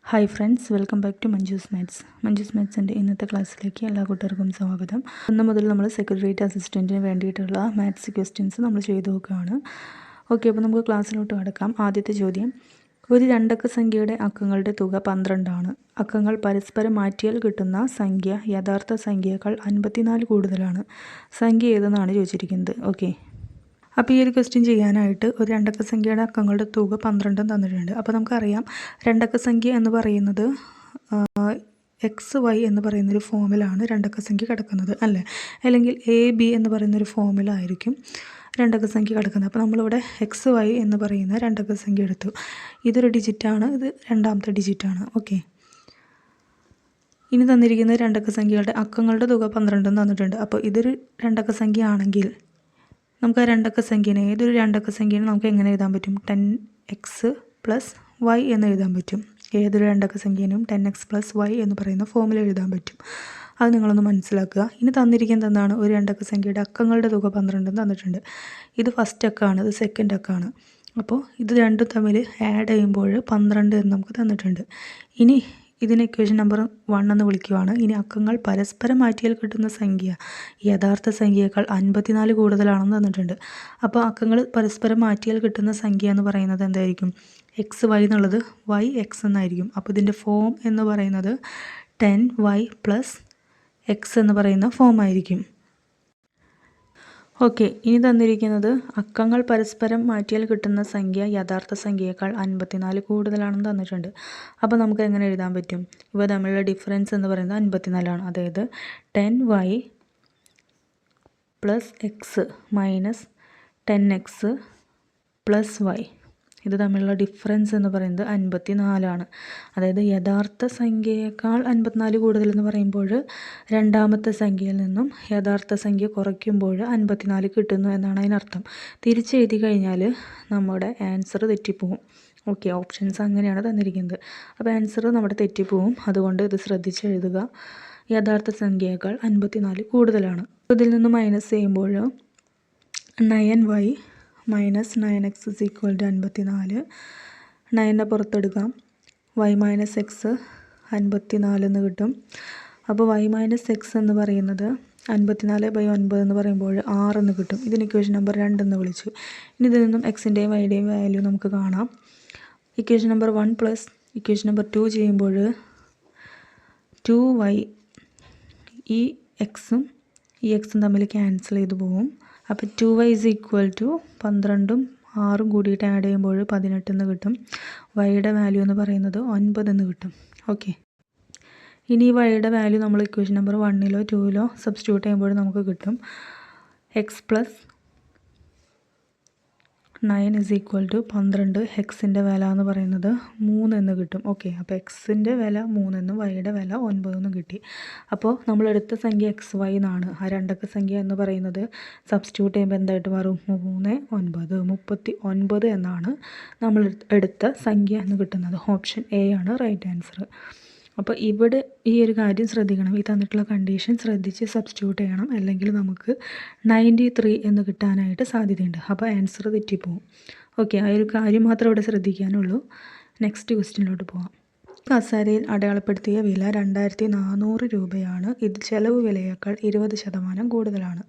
Hi friends, welcome back to Manju's maths. Manju's മാത്സിൻ്റെ ഇന്നത്തെ ക്ലാസ്സിലേക്ക് എല്ലാ കൂട്ടുകാർക്കും സ്വാഗതം. 1 മുതൽ നമ്മൾ സെക്രട്ടേറിയറ്റ് അസിസ്റ്റൻറ്റിന് വേണ്ടിയിട്ടുള്ള മാത്സ് ക്വസ്റ്റ്യൻസ് നമ്മൾ ചെയ്തു നോക്കുകയാണ്. ഓക്കെ, അപ്പോൾ നമുക്ക് ക്ലാസ്സിലോട്ട് കടക്കാം. ആദ്യത്തെ ചോദ്യം: ഒരു രണ്ടക്ക സംഖ്യയുടെ അക്കങ്ങളുടെ തുക 12 ആണ്. അക്കങ്ങൾ പരസ്പരം മാറ്റിയാൽ കിട്ടുന്ന സംഖ്യ യഥാർത്ഥ സംഖ്യയേക്കാൾ 54 കൂടുതലാണ്. സംഖ്യ ഏതെന്നാണ് ചോദിച്ചിരിക്കുന്നത്. ഓക്കെ, അപ്പോൾ ഈ ഒരു ക്വസ്റ്റ്യൻ ചെയ്യാനായിട്ട് ഒരു രണ്ടക്ക സംഖ്യയുടെ അക്കങ്ങളുടെ തുക 12 തന്നിട്ടുണ്ട്. അപ്പോൾ നമുക്കറിയാം, രണ്ടക്ക സംഖ്യ എന്ന് പറയുന്നത് XY എന്ന് പറയുന്നൊരു ഫോമിലാണ് രണ്ടക്ക സംഖ്യ കിടക്കുന്നത്, അല്ലേ? അല്ലെങ്കിൽ AB എന്ന് പറയുന്നൊരു ഫോമിലായിരിക്കും രണ്ടക്ക സംഖ്യ കിടക്കുന്നത്. അപ്പോൾ നമ്മളിവിടെ XY എന്ന് പറയുന്ന രണ്ടക്ക സംഖ്യ എടുത്തു. ഇതൊരു ഡിജിറ്റാണ്, ഇത് രണ്ടാമത്തെ ഡിജിറ്റാണ്. ഓക്കെ, ഇനി തന്നിരിക്കുന്ന രണ്ടക്ക സംഖ്യകളുടെ അക്കങ്ങളുടെ തുക 12 തന്നിട്ടുണ്ട്. അപ്പോൾ ഇതൊരു രണ്ടക്ക സംഖ്യ ആണെങ്കിൽ നമുക്ക് ആ രണ്ടക്ക സംഖ്യനെ, ഏതൊരു രണ്ടക്ക സംഖ്യനെ നമുക്ക് എങ്ങനെ എഴുതാൻ പറ്റും? 10x + y എന്ന് എഴുതാൻ പറ്റും. ഏതൊരു രണ്ടക്ക സംഖ്യനും 10x + y എന്ന് പറയുന്ന ഫോമിൽ എഴുതാൻ പറ്റും. അത് നിങ്ങളൊന്ന് മനസ്സിലാക്കുക. ഇനി തന്നിരിക്കുന്നത് എന്താണ്? ഒരു രണ്ടക്ക സംഖ്യയുടെ അക്കങ്ങളുടെ തുക 12 തന്നിട്ടുണ്ട്. ഇത് ഫസ്റ്റ് അക്കമാണ്, ഇത് സെക്കൻഡ് അക്കമാണ്. അപ്പോൾ ഇത് രണ്ടും തമ്മിൽ ആഡ് ചെയ്യുമ്പോൾ 12 എന്ന് നമുക്ക് തന്നിട്ടുണ്ട്. ഇനി ഇതിന് ഇക്വേഷൻ നമ്പർ 1 എന്ന് വിളിക്കുകയാണ്. ഇനി അക്കങ്ങൾ പരസ്പരം മാറ്റിയാൽ കിട്ടുന്ന സംഖ്യ യഥാർത്ഥ സംഖ്യയേക്കാൾ 54 കൂടുതലാണെന്ന് തന്നിട്ടുണ്ട്. അപ്പോൾ അക്കങ്ങൾ പരസ്പരം മാറ്റിയാൽ കിട്ടുന്ന സംഖ്യ എന്ന് പറയുന്നത് എന്തായിരിക്കും? XY എന്നുള്ളത് YX എന്നായിരിക്കും. അപ്പോൾ ഇതിൻ്റെ ഫോം എന്ന് പറയുന്നത് 10y + x എന്ന് പറയുന്ന ഫോം ആയിരിക്കും. ഓക്കെ, ഇനി തന്നിരിക്കുന്നത് അക്കങ്ങൾ പരസ്പരം മാറ്റിയാൽ കിട്ടുന്ന സംഖ്യ യഥാർത്ഥ സംഖ്യയേക്കാൾ 54 കൂടുതലാണെന്ന് തന്നിട്ടുണ്ട്. അപ്പോൾ നമുക്ക് എങ്ങനെ എഴുതാൻ പറ്റും? ഇവ തമ്മിലുള്ള ഡിഫറൻസ് എന്ന് പറയുന്നത് 54 ആണ്. അതായത് 10y + x - 10x + y, ഇത് തമ്മിലുള്ള ഡിഫറൻസ് എന്ന് പറയുന്നത് 54 ആണ്. അതായത് യഥാർത്ഥ സംഖ്യയേക്കാൾ 54 കൂടുതലെന്ന് പറയുമ്പോൾ രണ്ടാമത്തെ സംഖ്യയിൽ നിന്നും യഥാർത്ഥ സംഖ്യ കുറയ്ക്കുമ്പോൾ 54 കിട്ടുന്നു എന്നാണ് അതിനർത്ഥം. തിരിച്ചെഴുതി കഴിഞ്ഞാൽ നമ്മുടെ ആൻസർ തെറ്റിപ്പോവും. ഓക്കെ, ഓപ്ഷൻസ് അങ്ങനെയാണ് തന്നിരിക്കുന്നത്. അപ്പോൾ ആൻസർ നമ്മുടെ തെറ്റിപ്പോവും. അതുകൊണ്ട് ഇത് ശ്രദ്ധിച്ച് എഴുതുക. യഥാർത്ഥ സംഖ്യയേക്കാൾ 54 കൂടുതലാണ്. ഇതിൽ നിന്ന് മൈനസ് ചെയ്യുമ്പോൾ 9y - 9x = 54. 9നെ പുറത്തെടുക്കാം. y - x 54 എന്ന് കിട്ടും. അപ്പോൾ y - x എന്ന് പറയുന്നത് 54/9 എന്ന് പറയുമ്പോൾ 6 എന്ന് കിട്ടും. ഇതിന് ഇക്വേഷൻ നമ്പർ 2 എന്ന് വിളിച്ചു. ഇനി ഇതിൽ നിന്നും എക്സിൻ്റെയും വൈയുടെയും വാല്യൂ നമുക്ക് കാണാം. ഇക്വേഷൻ നമ്പർ 1 + ഇക്വേഷൻ നമ്പർ 2 ചെയ്യുമ്പോൾ 2y, ഈ എക്സും ഈ എക്സും തമ്മിൽ ക്യാൻസൽ ചെയ്ത് പോകും. അപ്പോൾ 2y = 12ഉം 6ഉം കൂടിയിട്ട് ആഡ് ചെയ്യുമ്പോൾ 18 എന്ന് കിട്ടും. വൈയുടെ വാല്യൂ എന്ന് പറയുന്നത് 9 എന്ന് കിട്ടും. ഓക്കെ, ഇനി ഈ വൈയുടെ വാല്യൂ നമ്മൾ ഇക്വേഷൻ നമ്പർ 1ലോ 2ലോ സബ്സ്റ്റിറ്റ്യൂട്ട് ചെയ്യുമ്പോൾ നമുക്ക് കിട്ടും x + 9 = 12. എക്സിൻ്റെ വില എന്ന് പറയുന്നത് 3 എന്ന് കിട്ടും. ഓക്കെ, അപ്പോൾ എക്സിൻ്റെ വില 3 എന്നും വൈയുടെ വില 9 എന്നും കിട്ടി. അപ്പോൾ നമ്മളെടുത്ത സംഖ്യ XY എന്നാണ്. ആ രണ്ടക്ക സംഖ്യ എന്ന് പറയുന്നത് സബ്സ്റ്റിറ്റ്യൂട്ട് ചെയ്യുമ്പോൾ എന്തായിട്ട് മാറും? 3, 9, 39 എന്നാണ് നമ്മൾ എടുത്ത സംഖ്യ എന്ന് കിട്ടുന്നത്. ഓപ്ഷൻ A ആണ് റൈറ്റ് ആൻസർ. അപ്പോൾ ഇവിടെ ഈ ഒരു കാര്യം ശ്രദ്ധിക്കണം. ഈ തന്നിട്ടുള്ള കണ്ടീഷൻ ശ്രദ്ധിച്ച് സബ്സ്റ്റിറ്റ്യൂട്ട് ചെയ്യണം, അല്ലെങ്കിൽ നമുക്ക് 93 എന്ന് കിട്ടാനായിട്ട് സാധ്യതയുണ്ട്. അപ്പോൾ ആൻസർ തെറ്റിപ്പോവും. ഓക്കെ, ആ ഒരു കാര്യം മാത്രം ഇവിടെ ശ്രദ്ധിക്കാനുള്ളൂ. നെക്സ്റ്റ് ക്വസ്റ്റ്യനിലോട്ട് പോകാം. കസേരയിൽ അടയാളപ്പെടുത്തിയ വില 2400 രൂപയാണ്. ഇത് ചെലവ് വിലയേക്കാൾ 20% കൂടുതലാണ്.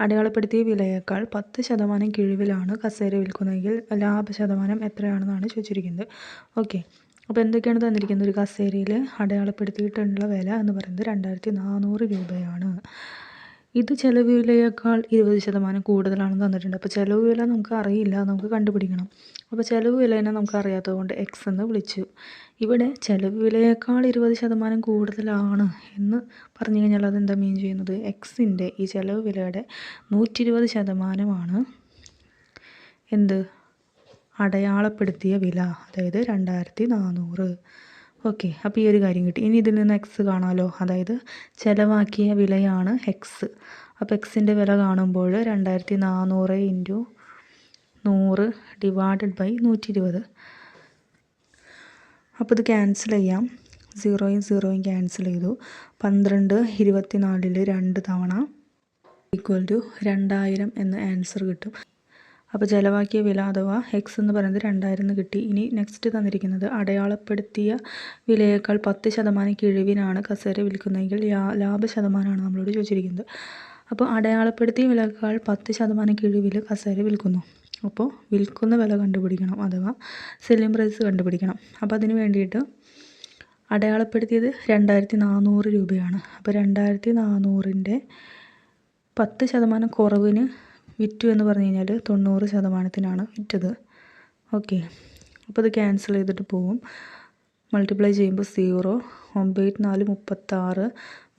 അടയാളപ്പെടുത്തിയ വിലയേക്കാൾ 10% കിഴിവിലാണ് കസേര വിൽക്കുന്നതെങ്കിൽ ലാഭശതമാനം എത്രയാണെന്നാണ് ചോദിച്ചിരിക്കുന്നത്. ഓക്കെ, അപ്പോൾ എന്തൊക്കെയാണ് തന്നിരിക്കുന്നത്? ഒരു കസേരയിൽ അടയാളപ്പെടുത്തിയിട്ടുള്ള വില എന്ന് പറയുന്നത് 2400 രൂപയാണ്. ഇത് ചെലവ് വിലയേക്കാൾ 20% കൂടുതലാണെന്ന് തന്നിട്ടുണ്ട്. അപ്പോൾ ചെലവ് വില നമുക്ക് അറിയില്ല, നമുക്ക് കണ്ടുപിടിക്കണം. അപ്പോൾ ചെലവ് വിലേനെ നമുക്ക് അറിയാത്തത് കൊണ്ട് x എന്ന് വിളിച്ചു. ഇവിടെ ചെലവ് വിലയേക്കാൾ 20% കൂടുതലാണ് എന്ന് പറഞ്ഞു കഴിഞ്ഞാൽ അതെന്താ മീൻ ചെയ്യുന്നത്? എക്സിൻ്റെ ഈ ചെലവ് വിലയുടെ 120% എന്ത് അടയാളപ്പെടുത്തിയ വില, അതായത് 2400. ഓക്കെ, അപ്പോൾ ഈ ഒരു കാര്യം കിട്ടി. ഇനി ഇതിൽ നിന്ന് x കാണാമല്ലോ, അതായത് ചിലവാക്കിയ വിലയാണ് x. അപ്പോൾ എക്സിൻ്റെ വില കാണുമ്പോൾ 2400 × 100 / 120. അപ്പോൾ ഇത് ക്യാൻസൽ ചെയ്യാം. 0യും 0യും ക്യാൻസൽ ചെയ്തു. 12 24 2 തവണ = 2000 എന്ന് ആൻസർ കിട്ടും. അപ്പോൾ ചിലവാക്കിയ വില അഥവാ എക്സ് എന്ന് പറയുന്നത് 2000 എന്ന് കിട്ടി. ഇനി നെക്സ്റ്റ് തന്നിരിക്കുന്നത് അടയാളപ്പെടുത്തിയ വിലയേക്കാൾ 10% കിഴിവിനാണ് കസേര വിൽക്കുന്നതെങ്കിൽ ലാഭശതമാനമാണ് നമ്മളോട് ചോദിച്ചിരിക്കുന്നത്. അപ്പോൾ അടയാളപ്പെടുത്തിയ വിലയേക്കാൾ 10% കിഴിവിൽ കസേര വിൽക്കുന്നു. അപ്പോൾ വിൽക്കുന്ന വില കണ്ടുപിടിക്കണം അഥവാ സെല്ലിംഗ് പ്രൈസ് കണ്ടുപിടിക്കണം. അപ്പോൾ അതിന് വേണ്ടിയിട്ട് അടയാളപ്പെടുത്തിയത് 2400 രൂപയാണ്. അപ്പോൾ 2400ൻ്റെ 10% കുറവിന് വിറ്റു എന്ന് പറഞ്ഞു കഴിഞ്ഞാൽ 90%-ത്തിനാണ് വിറ്റത്. ഓക്കെ, അപ്പോൾ ഇത് ക്യാൻസൽ ചെയ്തിട്ട് പോവും. മൾട്ടിപ്ലൈ ചെയ്യുമ്പോൾ 0, 9 4 36,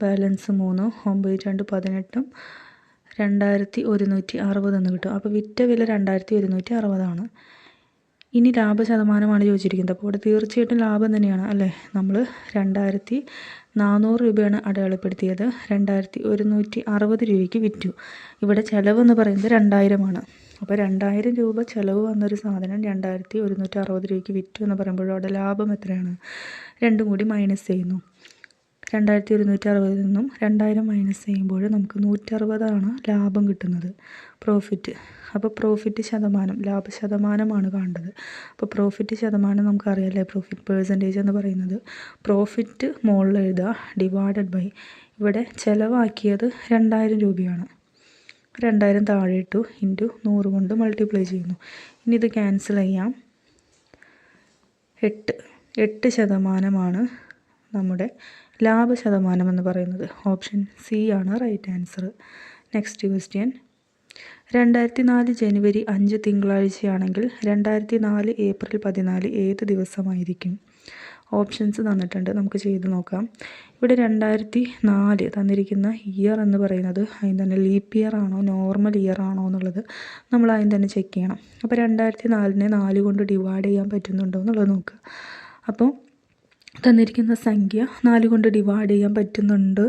ബാലൻസ് 3, 9 2 18, 2160 എന്ന് കിട്ടും. അപ്പോൾ വിറ്റ വില 2160 ഇനി ലാഭശതമാനമാണ് ചോദിച്ചിരിക്കുന്നത്. അപ്പോൾ ഇവിടെ തീർച്ചയായിട്ടും ലാഭം തന്നെയാണ് അല്ലേ. നമ്മൾ 2400 രൂപയാണ് അടയാളപ്പെടുത്തിയത്, 2160 രൂപയ്ക്ക് വിറ്റു. ഇവിടെ ചിലവെന്ന് പറയുന്നത് 2000 അപ്പോൾ 2000 രൂപ ചിലവ് വന്നൊരു സാധനം 2160 രൂപയ്ക്ക് വിറ്റു എന്ന് പറയുമ്പോൾ അവിടെ ലാഭം എത്രയാണ്? രണ്ടും കൂടി മൈനസ് ചെയ്യുന്നു. 2160 നിന്നും 2000 മൈനസ് ചെയ്യുമ്പോൾ നമുക്ക് 160 ലാഭം കിട്ടുന്നത്, പ്രോഫിറ്റ്. അപ്പോൾ പ്രോഫിറ്റ് ശതമാനം, ലാഭശതമാനമാണ് കാണേണ്ടത്. അപ്പോൾ പ്രോഫിറ്റ് ശതമാനം നമുക്കറിയാമല്ലേ, പ്രോഫിറ്റ് പേഴ്സൻറ്റേജ് എന്ന് പറയുന്നത് പ്രോഫിറ്റ് മുകളിൽ എഴുതുക ഡിവൈഡഡ് ബൈ, ഇവിടെ ചിലവാക്കിയത് 2000 രൂപയാണ്, 2000 താഴെ ഇട്ടു, ഇൻറ്റു 100 കൊണ്ട് മൾട്ടിപ്ലൈ ചെയ്യുന്നു. ഇനി ഇത് ക്യാൻസൽ ചെയ്യാം. 8% നമ്മുടെ ലാഭശതമാനം എന്ന് പറയുന്നത്. ഓപ്ഷൻ സി ആണ് റൈറ്റ് ആൻസർ. നെക്സ്റ്റ് ക്വസ്റ്റ്യൻ, 2004 ജനുവരി 5 തിങ്കളാഴ്ചയാണെങ്കിൽ 2004 ഏപ്രിൽ 14 ഏത് ദിവസമായിരിക്കും? ഓപ്ഷൻസ് തന്നിട്ടുണ്ട്, നമുക്ക് ചെയ്ത് നോക്കാം. ഇവിടെ 2004 തന്നിരിക്കുന്ന ഇയർ എന്ന് പറയുന്നത് അതിന് തന്നെ ലീപ്പ് ഇയർ ആണോ നോർമൽ ഇയർ ആണോ എന്നുള്ളത് നമ്മൾ അതിന് തന്നെ ചെക്ക് ചെയ്യണം. അപ്പോൾ 2004നെ 4 കൊണ്ട് ഡിവൈഡ് ചെയ്യാൻ പറ്റുന്നുണ്ടോ എന്നുള്ളത് നോക്കുക. അപ്പോൾ തന്നിരിക്കുന്ന സംഖ്യ 4 കൊണ്ട് ഡിവൈഡ് ചെയ്യാൻ പറ്റുന്നുണ്ട്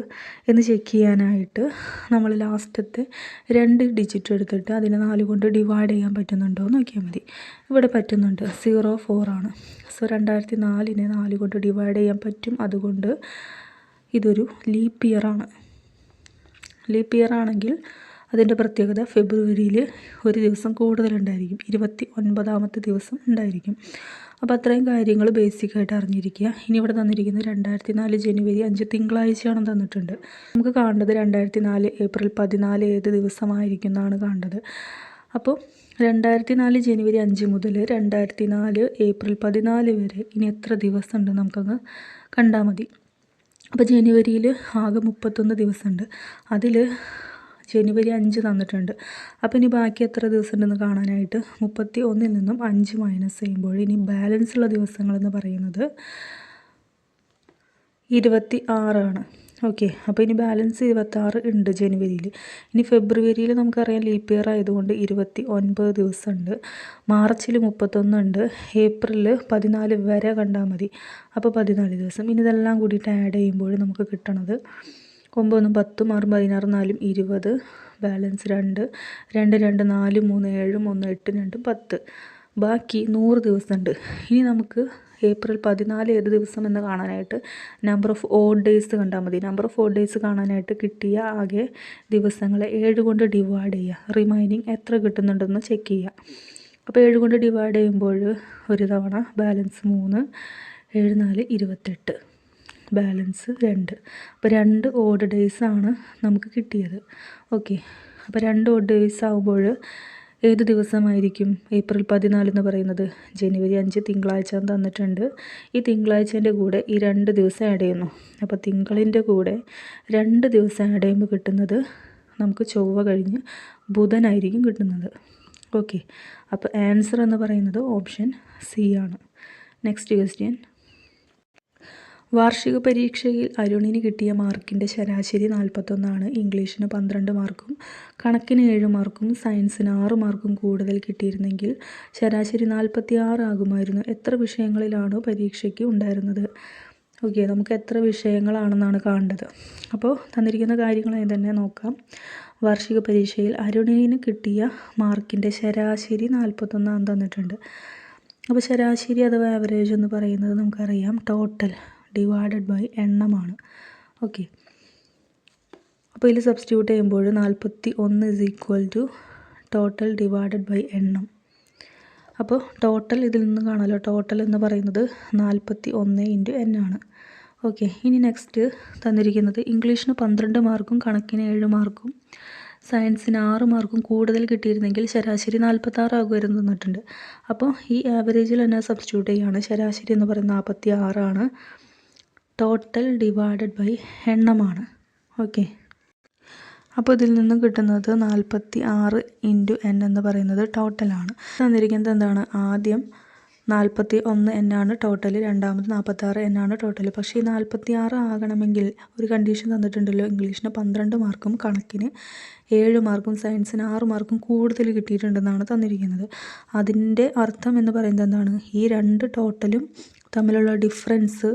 എന്ന് ചെക്ക് ചെയ്യാനായിട്ട് നമ്മൾ ലാസ്റ്റത്തെ 2 ഡിജിറ്റ് എടുത്തിട്ട് അതിനെ 4 കൊണ്ട് ഡിവൈഡ് ചെയ്യാൻ പറ്റുന്നുണ്ടോ എന്ന് നോക്കിയാൽ മതി. ഇവിടെ പറ്റുന്നുണ്ട്, 04 സോ 2004നെ 4 കൊണ്ട് ഡിവൈഡ് ചെയ്യാൻ പറ്റും. അതുകൊണ്ട് ഇതൊരു ലീപ്പ് ഇയർ ആണ്. ലീപ്പ് ഇയർ ആണെങ്കിൽ അതിൻ്റെ പ്രത്യേകത ഫെബ്രുവരിയിൽ ഒരു ദിവസം കൂടുതലുണ്ടായിരിക്കും, 29ാമത്തെ ദിവസം ഉണ്ടായിരിക്കും. അപ്പോൾ അത്രയും കാര്യങ്ങൾ ബേസിക്കായിട്ട് അറിഞ്ഞിരിക്കുക. ഇനി ഇവിടെ തന്നിരിക്കുന്നത് 2004 ജനുവരി 5 തിങ്കളാഴ്ചയാണെന്ന് തന്നിട്ടുണ്ട്. നമുക്ക് കാണേണ്ടത് 2004 ഏപ്രിൽ 14 ഏത് ദിവസമായിരിക്കും എന്നാണ് കാണേണ്ടത്. അപ്പോൾ 2004 ജനുവരി 5 മുതൽ 2004 ഏപ്രിൽ 14 വരെ ഇനി എത്ര ദിവസം ഉണ്ട് നമുക്കങ്ങ് കണ്ടാൽ മതി. അപ്പോൾ ജനുവരിയിൽ ആകെ 31 ദിവസമുണ്ട്, അതിൽ ജനുവരി 5 തന്നിട്ടുണ്ട്. അപ്പോൾ ഇനി ബാക്കി എത്ര ദിവസം ഉണ്ടെന്ന് കാണാനായിട്ട് 31-ൽ നിന്നും 5 മൈനസ് ചെയ്യുമ്പോൾ ഇനി ബാലൻസ് ഉള്ള ദിവസങ്ങളെന്ന് പറയുന്നത് 26. ഓക്കെ, അപ്പോൾ ഇനി ബാലൻസ് 26 ഉണ്ട് ജനുവരിയിൽ. ഇനി ഫെബ്രുവരിയിൽ നമുക്കറിയാം ലീപ്പ് ഇയർ ആയതുകൊണ്ട് 29 ദിവസമുണ്ട്, മാർച്ചിൽ 31 ഉണ്ട്, ഏപ്രിൽ 14 വരെ കണ്ടാൽ മതി, അപ്പോൾ 14 ദിവസം. ഇനി ഇതെല്ലാം കൂടിയിട്ട് ആഡ് ചെയ്യുമ്പോൾ നമുക്ക് കിട്ടണത് 9 10 6 16 4 20, ബാലൻസ് 2 2 2 4 3 7 1 8 2 10, ബാക്കി 100 ദിവസമുണ്ട്. ഇനി നമുക്ക് ഏപ്രിൽ 14 ഏത് ദിവസം എന്ന് കാണാനായിട്ട് നമ്പർ ഓഫ് ഓഡ് ഡേയ്സ് കണ്ടാൽ മതി. നമ്പർ ഓഫ് ഓഡ് ഡേയ്സ് കാണാനായിട്ട് കിട്ടിയ ആകെ ദിവസങ്ങളെ 7 കൊണ്ട് ഡിവൈഡ് ചെയ്യുക, റിമൈനിങ് എത്ര കിട്ടുന്നുണ്ടെന്ന് ചെക്ക് ചെയ്യുക. അപ്പോൾ 7 കൊണ്ട് ഡിവൈഡ് ചെയ്യുമ്പോൾ ഒരു തവണ ബാലൻസ് 3, 7 4 28, ബാലൻസ് 2. അപ്പോൾ 2 ഓഡ് ഡേയ്സ് ആണ് നമുക്ക് കിട്ടിയത്. ഓക്കെ, അപ്പോൾ 2 ഓഡ് ഡേയ്സ് ആകുമ്പോൾ ഏത് ദിവസമായിരിക്കും ഏപ്രിൽ 14 എന്ന് പറയുന്നത്? ജനുവരി 5 തിങ്കളാഴ്ച തന്നിട്ടുണ്ട്. ഈ തിങ്കളാഴ്ചേൻ്റെ കൂടെ ഈ 2 ദിവസം ആഡ് ചെയ്യുന്നു. അപ്പോൾ തിങ്കളിൻ്റെ കൂടെ 2 ദിവസം ആഡ് ചെയ്യുമ്പോൾ കിട്ടുന്നത് നമുക്ക് ചൊവ്വ കഴിഞ്ഞ് ബുധനായിരിക്കും കിട്ടുന്നത്. ഓക്കെ, അപ്പോൾ ആൻസർ എന്ന് പറയുന്നത് ഓപ്ഷൻ സി ആണ്. നെക്സ്റ്റ് ക്വസ്റ്റ്യൻ, വാർഷിക പരീക്ഷയിൽ അരുണിന് കിട്ടിയ മാർക്കിൻ്റെ ശരാശരി 41 ഇംഗ്ലീഷിന് 12 മാർക്കും കണക്കിന് 7 മാർക്കും സയൻസിന് 6 മാർക്കും കൂടുതൽ കിട്ടിയിരുന്നെങ്കിൽ ശരാശരി 46 ആകുമായിരുന്നു. എത്ര വിഷയങ്ങളിലാണ് പരീക്ഷയ്ക്ക് ഉണ്ടായിരുന്നത്? ഓക്കെ, നമുക്ക് എത്ര വിഷയങ്ങളാണെന്നാണ് കാണേണ്ടത്. അപ്പോൾ തന്നിരിക്കുന്ന കാര്യങ്ങളായി തന്നെ നോക്കാം. വാർഷിക പരീക്ഷയിൽ അരുണിന് കിട്ടിയ മാർക്കിൻ്റെ ശരാശരി 41 തന്നിട്ടുണ്ട്. അപ്പോൾ ശരാശരി അഥവാ ആവറേജ് എന്ന് പറയുന്നത് നമുക്കറിയാം ടോട്ടൽ ഡിവൈഡഡ് ബൈ എണ്ണമാണ്. ഓക്കെ, അപ്പോൾ ഇതിൽ സബ്സ്റ്റിറ്റ്യൂട്ട് ചെയ്യുമ്പോൾ 41 = ടോട്ടൽ ഡിവൈഡഡ് ബൈ എണ്ണം. അപ്പോൾ ടോട്ടൽ ഇതിൽ നിന്ന് കാണാമല്ലോ, ടോട്ടൽ എന്ന് പറയുന്നത് 41 ഇൻറ്റു n ആണ്. ഓക്കെ, ഇനി നെക്സ്റ്റ് തന്നിരിക്കുന്നത് ഇംഗ്ലീഷിന് 12 മാർക്കും കണക്കിന് 7 മാർക്കും സയൻസിന് 6 മാർക്കും കൂടുതൽ കിട്ടിയിരുന്നെങ്കിൽ ശരാശരി 46 ആകുമായിരുന്നു തന്നിട്ടുണ്ട്. അപ്പോൾ ഈ ആവറേജിൽ തന്നെ സബ്സ്റ്റിറ്റ്യൂട്ട് ചെയ്യുകയാണ്. ശരാശരി എന്ന് പറയുന്നത് 46 ആണ്. ടോട്ടൽ ഡിവൈഡഡ് ബൈ എണ്ണമാണ്. ഓക്കെ, അപ്പോൾ ഇതിൽ നിന്നും കിട്ടുന്നത് 46 ഇൻറ്റു n എന്ന് പറയുന്നത് ടോട്ടലാണ്. തന്നിരിക്കുന്നത് എന്താണ്? ആദ്യം 41 n ആണ് ടോട്ടൽ, രണ്ടാമത് 46 n ആണ് ടോട്ടൽ. പക്ഷേ ഈ 46 ആകണമെങ്കിൽ ഒരു കണ്ടീഷൻ തന്നിട്ടുണ്ടല്ലോ, ഇംഗ്ലീഷിന് 12 മാർക്കും കണക്കിന് 7 മാർക്കും സയൻസിന് 6 മാർക്കും കൂടുതൽ കിട്ടിയിട്ടുണ്ടെന്നാണ് തന്നിരിക്കുന്നത്. അതിൻ്റെ അർത്ഥം എന്ന് പറയുന്നത് എന്താണ്? ഈ രണ്ട് ടോട്ടലും തമ്മിലുള്ള ഡിഫറൻസ്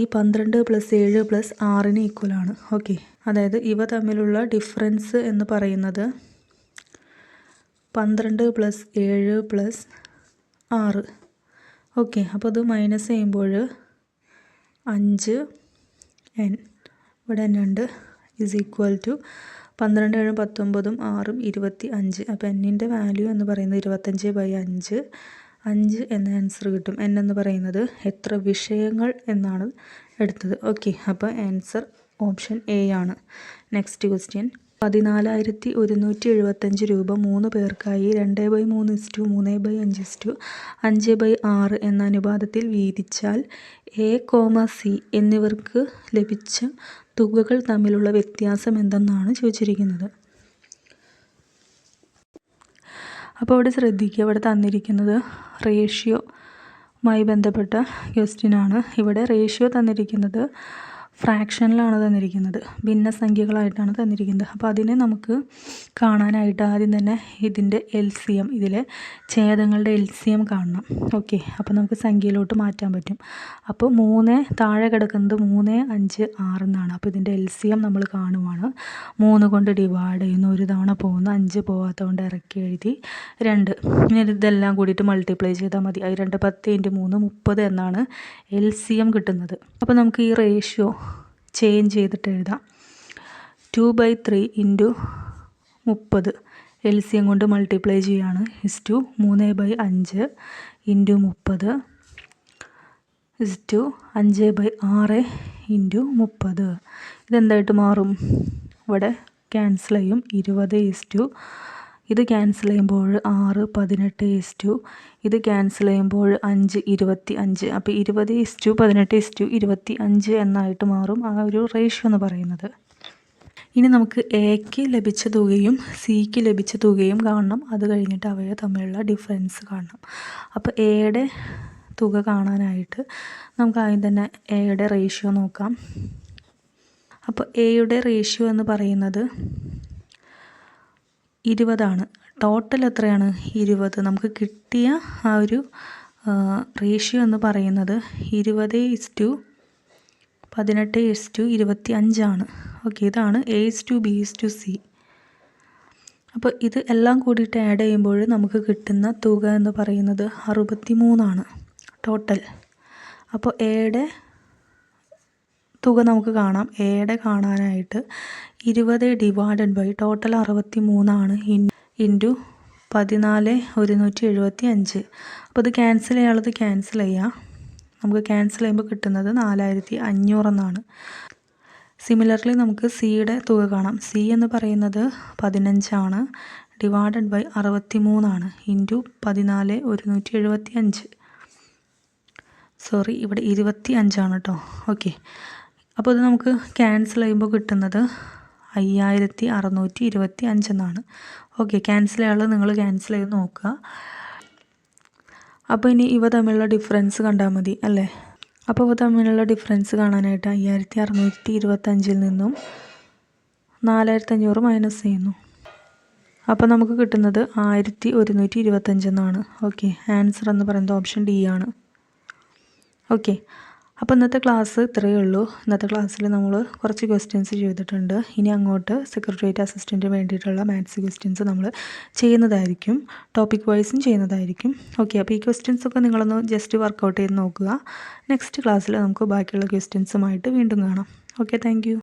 ഈ 12 + 7 + 6 ഈക്വലാണ്. ഓക്കെ, അതായത് ഇവ തമ്മിലുള്ള ഡിഫറൻസ് എന്ന് പറയുന്നത് 12 + 7 + 6. ഓക്കെ, അപ്പോൾ അത് മൈനസ് ചെയ്യുമ്പോൾ 5n ഇവിടെ n ഉണ്ട് ഈസ് ഈക്വൽ ടു 12 7 19 6 25. അപ്പോൾ എന്നിൻ്റെ വാല്യൂ എന്ന് പറയുന്നത് 25/5. 5 എന്ന ആൻസർ കിട്ടും. n എന്ന് പറയുന്നത് എത്ര വിഷയങ്ങൾ എന്നാണ് എടുത്തത്. ഓക്കെ, അപ്പോൾ ആൻസർ ഓപ്ഷൻ എ ആണ്. നെക്സ്റ്റ് ക്വസ്റ്റ്യൻ, 14,175 രൂപ 3 പേർക്കായി 2/3:3/5:5/6 എന്ന അനുപാതത്തിൽ വീതിച്ചാൽ A, C എന്നിവർക്ക് ലഭിച്ച തുകകൾ തമ്മിലുള്ള വ്യത്യാസം എന്തെന്നാണ് ചോദിച്ചിരിക്കുന്നത്. അപ്പോൾ ഇവിടെ ശ്രദ്ധിക്കുക, ഇവിടെ തന്നിരിക്കുന്നത് റേഷ്യോയുമായി ബന്ധപ്പെട്ട ക്വസ്റ്റ്യനാണ്. ഇവിടെ റേഷ്യോ തന്നിരിക്കുന്നത് ഫ്രാക്ഷനിലാണ് തന്നിരിക്കുന്നത്, ഭിന്നസംഖ്യകളായിട്ടാണ് തന്നിരിക്കുന്നത്. അപ്പോൾ അതിനെ നമുക്ക് കാണാനായിട്ട് ആദ്യം തന്നെ ഇതിൻ്റെ LCM, ഇതിലെ ഛേദങ്ങളുടെ LCM കാണണം. ഓക്കെ, അപ്പോൾ നമുക്ക് സംഖ്യയിലോട്ട് മാറ്റാൻ പറ്റും. അപ്പോൾ 3 താഴെ കിടക്കുന്നത് 3, 5, 6 എന്നാണ്. അപ്പോൾ ഇതിൻ്റെ LCM നമ്മൾ കാണുവാണ്. 3 കൊണ്ട് ഡിവൈഡ് ചെയ്യുന്നു, ഒരു തവണ പോകുന്നു, 5 പോകാത്തതുകൊണ്ട് ഇറക്കി എഴുതി 2. ഇനി ഇതെല്ലാം കൂടിയിട്ട് മൾട്ടിപ്ലൈ ചെയ്താൽ മതി. അത് 2 10 × 3 30 എന്നാണ് LCM കിട്ടുന്നത്. അപ്പോൾ നമുക്ക് ഈ റേഷ്യോ ചേഞ്ച് ചെയ്തിട്ട് എഴുതാം. 2/3 × 30 LCM കൊണ്ട് മൾട്ടിപ്ലൈ ചെയ്യുകയാണ്. Is to 3/5 × 30 is to 5/6 × 30. ഇതെന്തായിട്ട് മാറും? ഇവിടെ ക്യാൻസൽ ചെയ്യും. 20 ഇത് ക്യാൻസൽ ചെയ്യുമ്പോൾ 6 18 ഇത് ക്യാൻസൽ ചെയ്യുമ്പോൾ 5 25. അപ്പോൾ 20 18 25 എന്നായിട്ട് മാറും ആ ഒരു റേഷ്യോ എന്ന് പറയുന്നത്. ഇനി നമുക്ക് എക്ക് ലഭിച്ച തുകയും സിക്ക് ലഭിച്ച തുകയും കാണണം. അത് കഴിഞ്ഞിട്ട് അവയെ തമ്മിലുള്ള ഡിഫറൻസ് കാണണം. അപ്പോൾ എയുടെ തുക കാണാനായിട്ട് നമുക്ക് ആദ്യം തന്നെ എയുടെ റേഷ്യോ നോക്കാം. അപ്പോൾ എയുടെ റേഷ്യോ എന്ന് പറയുന്നത് 20 ആണ്. ടോട്ടൽ എത്രയാണ്? 20. നമുക്ക് കിട്ടിയ ആ ഒരു റേഷ്യോ എന്ന് പറയുന്നത് 20:18:25 ആണ്. ഓക്കെ, ഇതാണ് A:B:C. അപ്പോൾ ഇത് എല്ലാം കൂടിയിട്ട് ആഡ് ചെയ്യുമ്പോൾ നമുക്ക് കിട്ടുന്ന തുക എന്ന് പറയുന്നത് 63 ആണ് ടോട്ടൽ. അപ്പോൾ എയുടെ തുക നമുക്ക് കാണാം. എയുടെ കാണാനായിട്ട് 20 ഡിവൈഡഡ് ബൈ ടോട്ടൽ 63 ആണ് ഇൻറ്റു 14,175. അപ്പോൾ ഇത് ക്യാൻസൽ ചെയ്യാനുള്ളത് ക്യാൻസൽ ചെയ്യാം. നമുക്ക് ക്യാൻസൽ ചെയ്യുമ്പോൾ കിട്ടുന്നത് 4,500 എന്നാണ്. സിമിലർലി നമുക്ക് സിയുടെ തുക കാണാം. സി എന്ന് പറയുന്നത് 15 ആണ്, ഡിവൈഡഡ് ബൈ 63 ആണ്, ഇൻറ്റു 14,175. സോറി, ഇവിടെ 25 ആണ് കേട്ടോ. ഓക്കെ, അപ്പോൾ ഇത് നമുക്ക് ക്യാൻസൽ ചെയ്യുമ്പോൾ കിട്ടുന്നത് 5,625 എന്നാണ്. ഓക്കെ, ക്യാൻസൽ ചെയ്യാനുള്ളത് നിങ്ങൾ ക്യാൻസൽ ചെയ്ത് നോക്കുക. അപ്പോൾ ഇനി ഇവ തമ്മിലുള്ള ഡിഫറൻസ് കണ്ടാൽ മതി അല്ലേ? അപ്പോൾ ഇവ തമ്മിലുള്ള ഡിഫറൻസ് കാണാനായിട്ട് 5,625 നിന്നും 4,500 മൈനസ് ചെയ്യുന്നു. അപ്പോൾ നമുക്ക് കിട്ടുന്നത് 1,125 എന്നാണ്. ഓക്കെ, ആൻസർ എന്ന് പറയുന്നത് ഓപ്ഷൻ ഡി ആണ്. ഓക്കെ, അപ്പോൾ ഇന്നത്തെ ക്ലാസ് ഇത്രയേ ഉള്ളൂ. ഇന്നത്തെ ക്ലാസ്സിൽ നമ്മൾ കുറച്ച് ക്വസ്റ്റ്യൻസ് ചെയ്തിട്ടുണ്ട്. ഇനി അങ്ങോട്ട് സെക്രട്ടേറിയറ്റ് അസിസ്റ്റൻറ്റിന് വേണ്ടിയിട്ടുള്ള മാത്സ് ക്വസ്റ്റ്യൻസ് നമ്മൾ ചെയ്യുന്നതായിരിക്കും, ടോപ്പിക് വൈസും ചെയ്യുന്നതായിരിക്കും. ഓക്കെ, അപ്പോൾ ഈ ക്വസ്റ്റ്യൻസൊക്കെ നിങ്ങളൊന്ന് ജസ്റ്റ് വർക്കൗട്ട് ചെയ്ത് നോക്കുക. നെക്സ്റ്റ് ക്ലാസ്സിൽ നമുക്ക് ബാക്കിയുള്ള ക്വസ്റ്റ്യൻസുമായിട്ട് വീണ്ടും കാണാം. Okay, thank you.